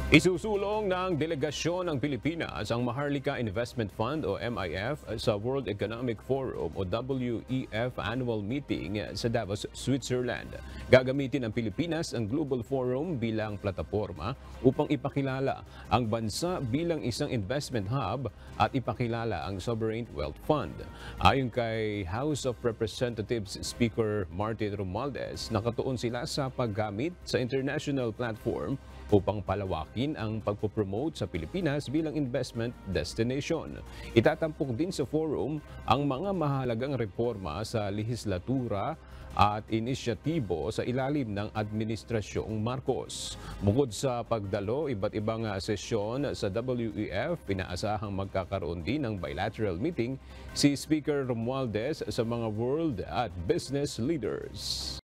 Isusulong ng delegasyon ng Pilipinas ang Maharlika Investment Fund o MIF sa World Economic Forum o WEF Annual Meeting sa Davos, Switzerland. Gagamitin ng Pilipinas ang Global Forum bilang plataporma upang ipakilala ang bansa bilang isang investment hub at ipakilala ang Sovereign Wealth Fund. Ayon kay House of Representatives Speaker Martin Romualdez, nakatuon sila sa paggamit sa international platform upang palawakin ang pagpopromote sa Pilipinas bilang investment destination. Itatampok din sa forum ang mga mahalagang reforma sa lehislatura at inisyatibo sa ilalim ng Administrasyong Marcos. Bukod sa pagdalo, iba't ibang sesyon sa WEF, inaasahang magkakaroon din ng bilateral meeting si Speaker Romualdez sa mga world at business leaders.